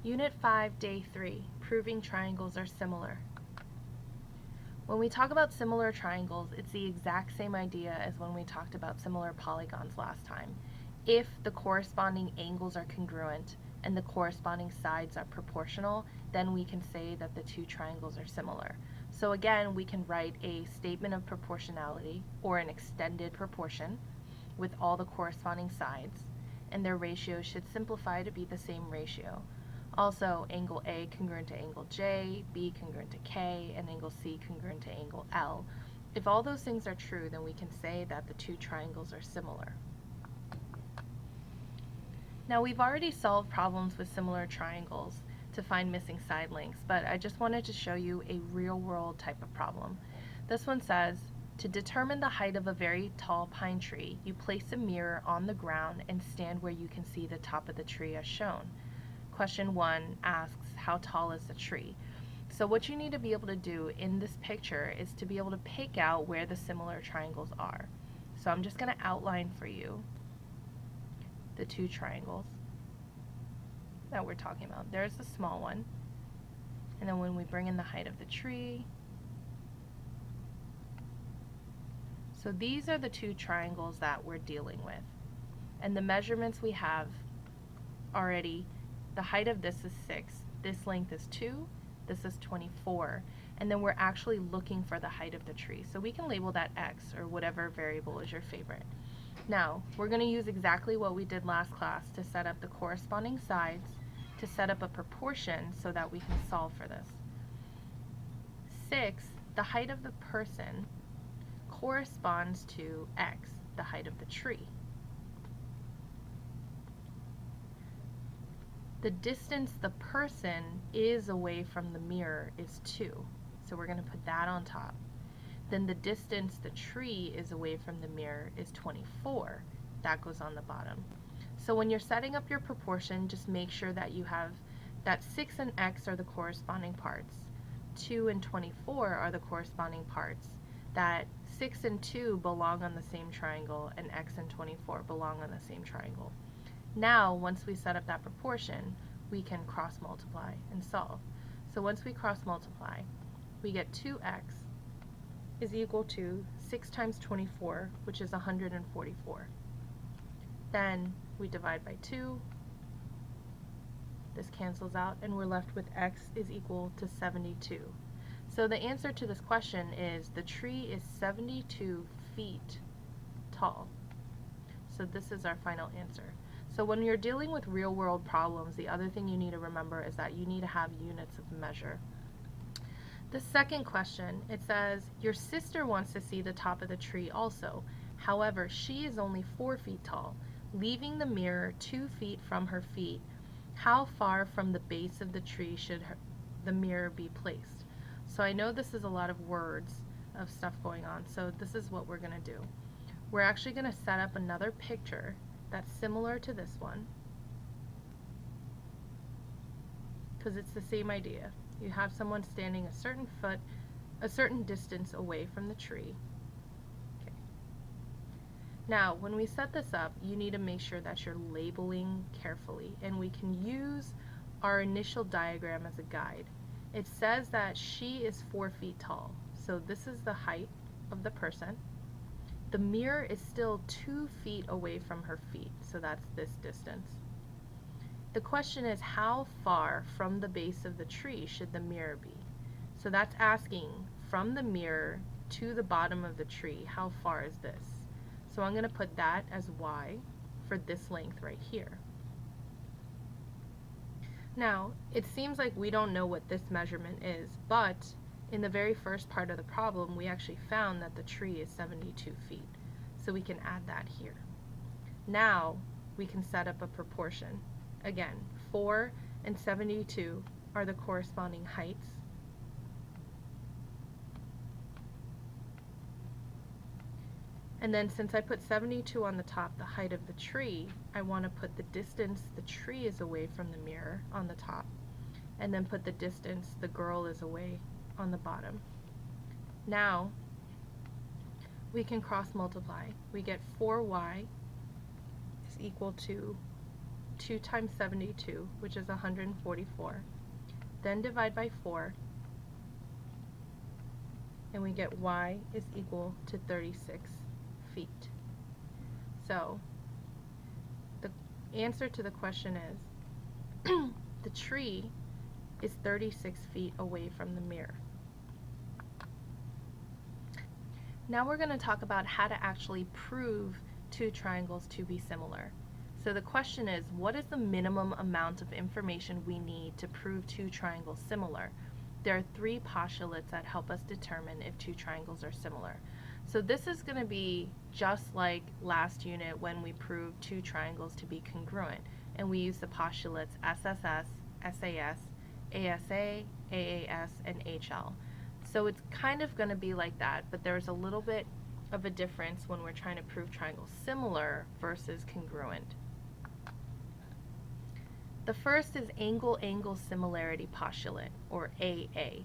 Unit 5, Day 3, Proving Triangles Are Similar. When we talk about similar triangles, it's the exact same idea as when we talked about similar polygons last time. If the corresponding angles are congruent and the corresponding sides are proportional, then we can say that the two triangles are similar. So again, we can write a statement of proportionality or an extended proportion with all the corresponding sides, and their ratios should simplify to be the same ratio. Also, angle A congruent to angle J, B congruent to K, and angle C congruent to angle L. If all those things are true, then we can say that the two triangles are similar. Now, we've already solved problems with similar triangles to find missing side lengths, but I just wanted to show you a real-world type of problem. This one says, to determine the height of a very tall pine tree, you place a mirror on the ground and stand where you can see the top of the tree as shown. Question 1 asks, how tall is the tree? So what you need to be able to do in this picture is to be able to pick out where the similar triangles are. So I'm just going to outline for you the two triangles that we're talking about. There's the small one, and then when we bring in the height of the tree, so these are the two triangles that we're dealing with. And the measurements we have already, the height of this is 6, this length is 2, this is 24, and then we're actually looking for the height of the tree. So we can label that x or whatever variable is your favorite. Now, we're going to use exactly what we did last class to set up the corresponding sides, to set up a proportion so that we can solve for this. 6, the height of the person, corresponds to x, the height of the tree. The distance the person is away from the mirror is 2, so we're going to put that on top. Then the distance the tree is away from the mirror is 24. That goes on the bottom. So when you're setting up your proportion, just make sure that you have that 6 and x are the corresponding parts, 2 and 24 are the corresponding parts, that 6 and 2 belong on the same triangle, and x and 24 belong on the same triangle. Now, once we set up that proportion, we can cross multiply and solve. So once we cross multiply, we get 2x is equal to 6 times 24, which is 144. Then we divide by 2. This cancels out, and we're left with x is equal to 72. So the answer to this question is the tree is 72 feet tall. So this is our final answer. So when you're dealing with real-world problems, the other thing you need to remember is that you need to have units of measure. The second question, it says, your sister wants to see the top of the tree also. However, she is only 4 feet tall. Leaving the mirror 2 feet from her feet, how far from the base of the tree should the mirror be placed? So I know this is a lot of words of stuff going on, so this is what we're going to do. We're actually going to set up another picture that's similar to this one, because it's the same idea. You have someone standing a certain distance away from the tree. Okay. Now, when we set this up, you need to make sure that you're labeling carefully, and we can use our initial diagram as a guide. It says that she is 4 feet tall, so this is the height of the person. The mirror is still 2 feet away from her feet, so that's this distance. The question is, how far from the base of the tree should the mirror be? So that's asking from the mirror to the bottom of the tree, how far is this? So I'm going to put that as y for this length right here. Now, it seems like we don't know what this measurement is, but in the very first part of the problem, we actually found that the tree is 72 feet. So we can add that here. Now, we can set up a proportion. Again, 4 and 72 are the corresponding heights. And then since I put 72 on the top, the height of the tree, I want to put the distance the tree is away from the mirror on the top, and then put the distance the girl is away on the bottom. Now, we can cross multiply. We get 4y is equal to 2 times 72, which is 144. Then divide by 4, and we get y is equal to 36 feet. So the answer to the question is the tree is 36 feet away from the mirror. Now we're going to talk about how to actually prove two triangles to be similar. So the question is, what is the minimum amount of information we need to prove two triangles similar? There are three postulates that help us determine if two triangles are similar. So this is going to be just like last unit when we proved two triangles to be congruent, and we use the postulates SSS, SAS, ASA, AAS, and HL. So it's kind of going to be like that, but there's a little bit of a difference when we're trying to prove triangles similar versus congruent. The first is angle-angle similarity postulate, or AA.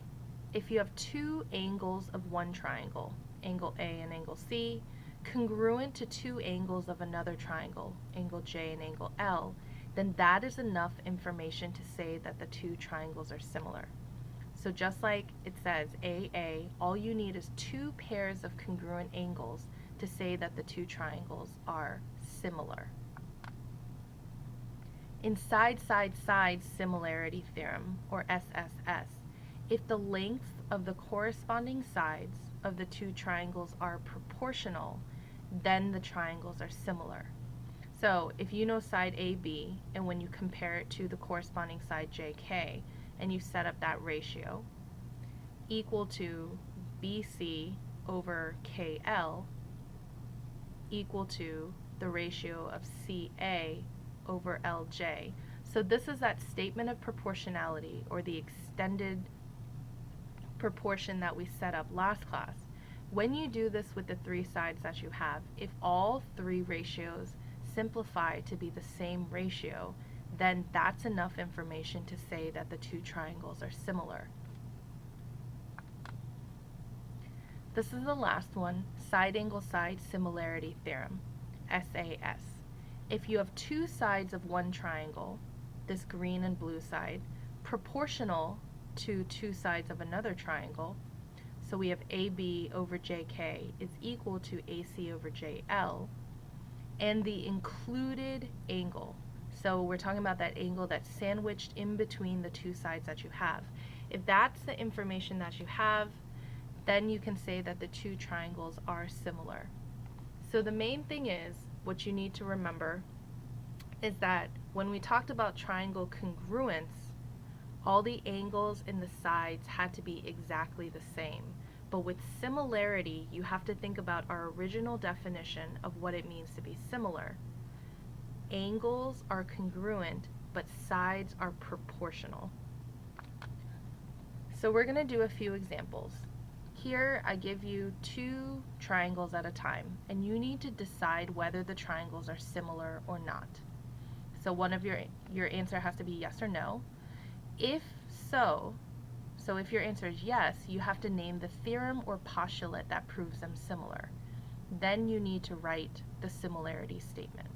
If you have two angles of one triangle, angle A and angle C, congruent to two angles of another triangle, angle J and angle L, then that is enough information to say that the two triangles are similar. So just like it says AA, all you need is two pairs of congruent angles to say that the two triangles are similar. In side-side-side similarity theorem, or SSS, if the length of the corresponding sides of the two triangles are proportional, then the triangles are similar. So if you know side AB, and when you compare it to the corresponding side JK, and you set up that ratio, equal to BC over KL, equal to the ratio of CA over LJ. So this is that statement of proportionality, or the extended proportion that we set up last class. When you do this with the three sides that you have, if all three ratios simplify to be the same ratio, then that's enough information to say that the two triangles are similar. This is the last one, side-angle-side similarity theorem, SAS. If you have two sides of one triangle, this green and blue side, proportional to two sides of another triangle, so we have AB over JK is equal to AC over JL, and the included angle, so we're talking about that angle that's sandwiched in between the two sides that you have. If that's the information that you have, then you can say that the two triangles are similar. So the main thing is, what you need to remember is that when we talked about triangle congruence, all the angles in the sides had to be exactly the same. But with similarity, you have to think about our original definition of what it means to be similar. Angles are congruent, but sides are proportional. So we're going to do a few examples. Here I give you two triangles at a time, and you need to decide whether the triangles are similar or not. So one of your answer has to be yes or no. If so if your answer is yes, you have to name the theorem or postulate that proves them similar. Then you need to write the similarity statement.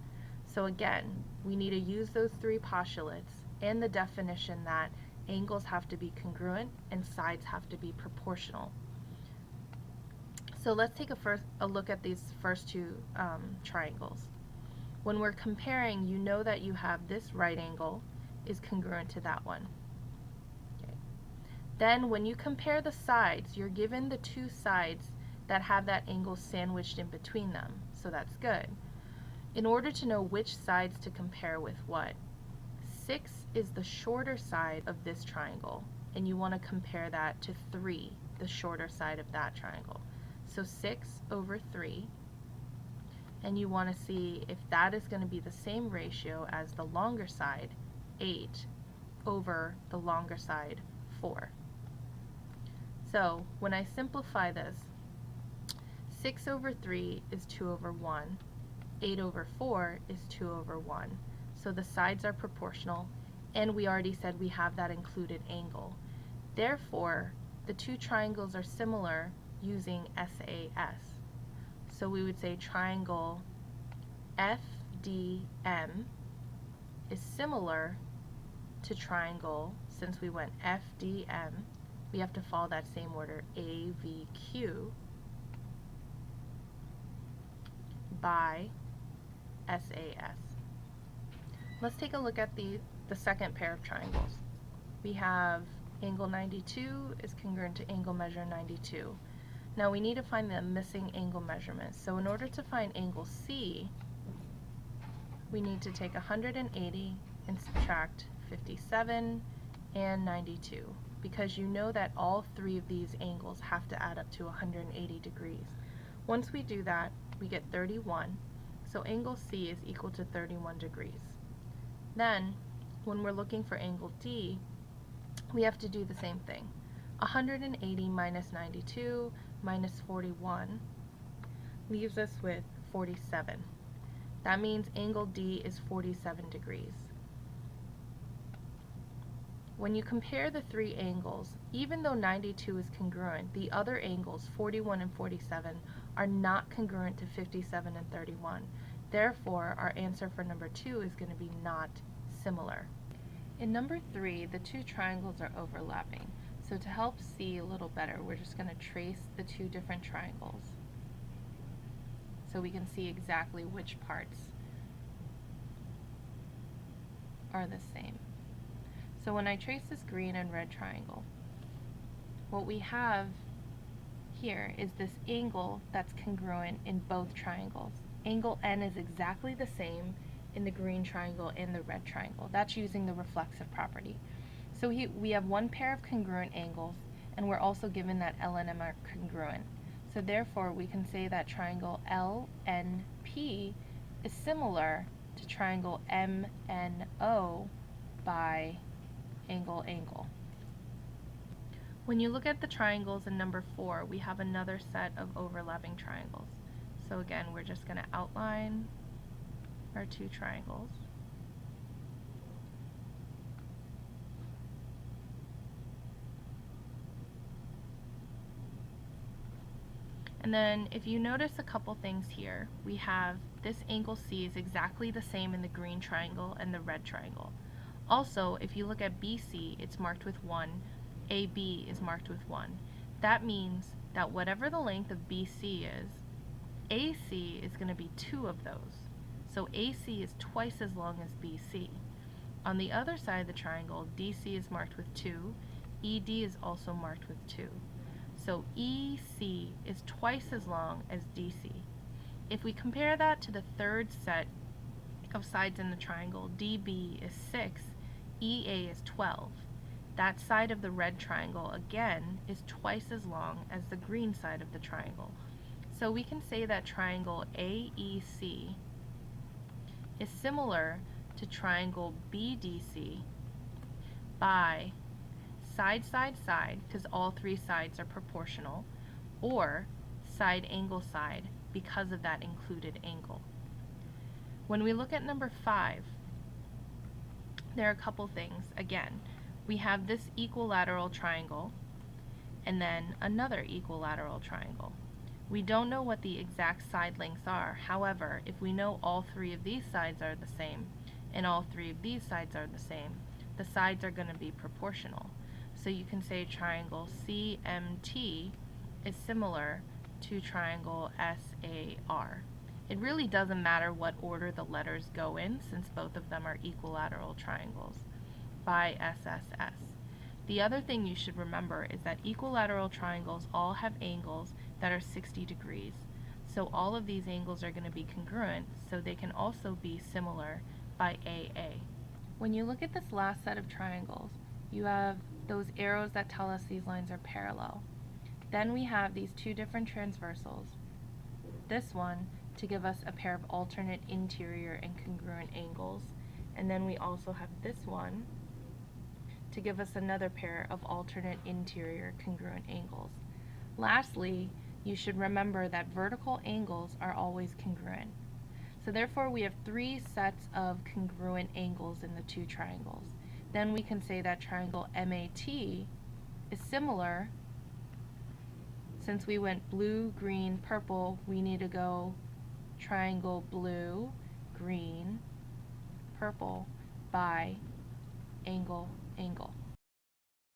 So again, we need to use those three postulates and the definition that angles have to be congruent and sides have to be proportional. So let's take a look at these first two triangles. When we're comparing, you know that you have this right angle is congruent to that one. Okay. Then when you compare the sides, you're given the two sides that have that angle sandwiched in between them, so that's good. In order to know which sides to compare with what, 6 is the shorter side of this triangle, and you want to compare that to 3, the shorter side of that triangle. So 6 over 3, and you want to see if that is going to be the same ratio as the longer side, 8, over the longer side, 4. So when I simplify this, 6 over 3 is 2 over 1, 8 over 4 is 2 over 1. So the sides are proportional, and we already said we have that included angle. Therefore, the two triangles are similar using SAS. So we would say triangle FDM is similar to triangle, since we went FDM, we have to follow that same order, AVQ by SAS. Let's take a look at the second pair of triangles. We have angle 92 is congruent to angle measure 92. Now we need to find the missing angle measurement. So in order to find angle C, we need to take 180 and subtract 57 and 92, because you know that all three of these angles have to add up to 180 degrees. Once we do that, we get 31, so angle C is equal to 31 degrees. Then, when we're looking for angle D, we have to do the same thing. 180 minus 92 minus 41 leaves us with 47. That means angle D is 47 degrees. When you compare the three angles, even though 92 is congruent, the other angles, 41 and 47, are not congruent to 57 and 31. Therefore, our answer for number 2 is going to be not similar. In number 3, the two triangles are overlapping. So to help see a little better, we're just going to trace the two different triangles so we can see exactly which parts are the same. So when I trace this green and red triangle, what we have here is this angle that's congruent in both triangles. Angle N is exactly the same in the green triangle and the red triangle. That's using the reflexive property. So we have one pair of congruent angles, and we're also given that L and M are congruent. So therefore, we can say that triangle LNP is similar to triangle MNO by angle. When you look at the triangles in number 4, we have another set of overlapping triangles. So again, we're just going to outline our two triangles. And then if you notice a couple things here, we have this angle C is exactly the same in the green triangle and the red triangle. Also, if you look at BC, it's marked with 1, AB is marked with 1. That means that whatever the length of BC is, AC is going to be 2 of those. So AC is twice as long as BC. On the other side of the triangle, DC is marked with 2, ED is also marked with 2. So EC is twice as long as DC. If we compare that to the third set of sides in the triangle, DB is 6, EA is 12. That side of the red triangle, again, is twice as long as the green side of the triangle. So we can say that triangle AEC is similar to triangle BDC by side, side, side, because all three sides are proportional, or side, angle, side, because of that included angle. When we look at number 5, there are a couple things. Again, we have this equilateral triangle and then another equilateral triangle. We don't know what the exact side lengths are. However, if we know all three of these sides are the same and all three of these sides are the same, the sides are going to be proportional. So you can say triangle CMT is similar to triangle SAR. It really doesn't matter what order the letters go in, since both of them are equilateral triangles, by SSS. The other thing you should remember is that equilateral triangles all have angles that are 60 degrees. So all of these angles are going to be congruent, so they can also be similar by AA. When you look at this last set of triangles, you have those arrows that tell us these lines are parallel. Then we have these two different transversals. This one to give us a pair of alternate interior and congruent angles, and then we also have this one to give us another pair of alternate interior congruent angles. Lastly, you should remember that vertical angles are always congruent. So therefore we have 3 sets of congruent angles in the two triangles. Then we can say that triangle MAT is similar. Since we went blue, green, purple, we need to go triangle blue, green, purple, by angle, angle.